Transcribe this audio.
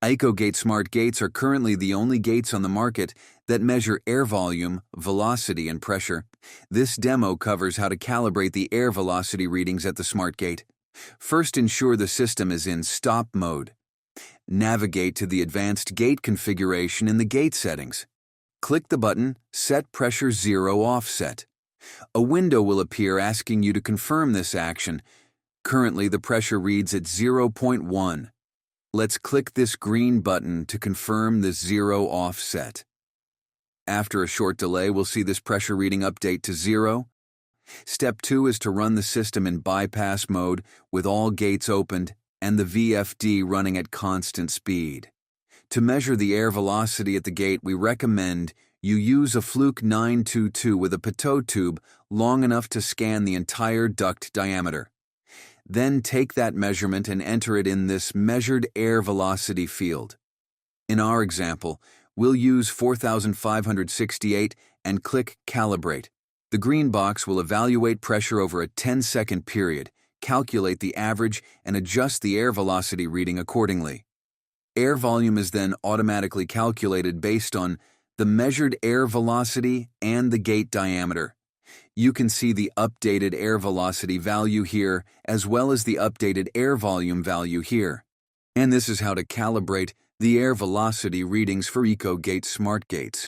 Ecogate Smart Gates are currently the only gates on the market that measure air volume, velocity, and pressure. This demo covers how to calibrate the air velocity readings at the Smart Gate. First, ensure the system is in stop mode. Navigate to the advanced gate configuration in the gate settings. Click the button Set Pressure Zero Offset. A window will appear asking you to confirm this action. Currently, the pressure reads at 0.1. Let's click this green button to confirm the zero offset. After a short delay, we'll see this pressure reading update to 0. Step 2 is to run the system in bypass mode with all gates opened and the VFD running at constant speed. To measure the air velocity at the gate, we recommend you use a Fluke 922 with a pitot tube long enough to scan the entire duct diameter. Then take that measurement and enter it in this measured air velocity field. In our example, we'll use 4,568 and click Calibrate. The green box will evaluate pressure over a 10-second period, calculate the average, and adjust the air velocity reading accordingly. Air volume is then automatically calculated based on the measured air velocity and the gate diameter. You can see the updated air velocity value here, as well as the updated air volume value here. And this is how to calibrate the air velocity readings for Ecogate Smart Gates.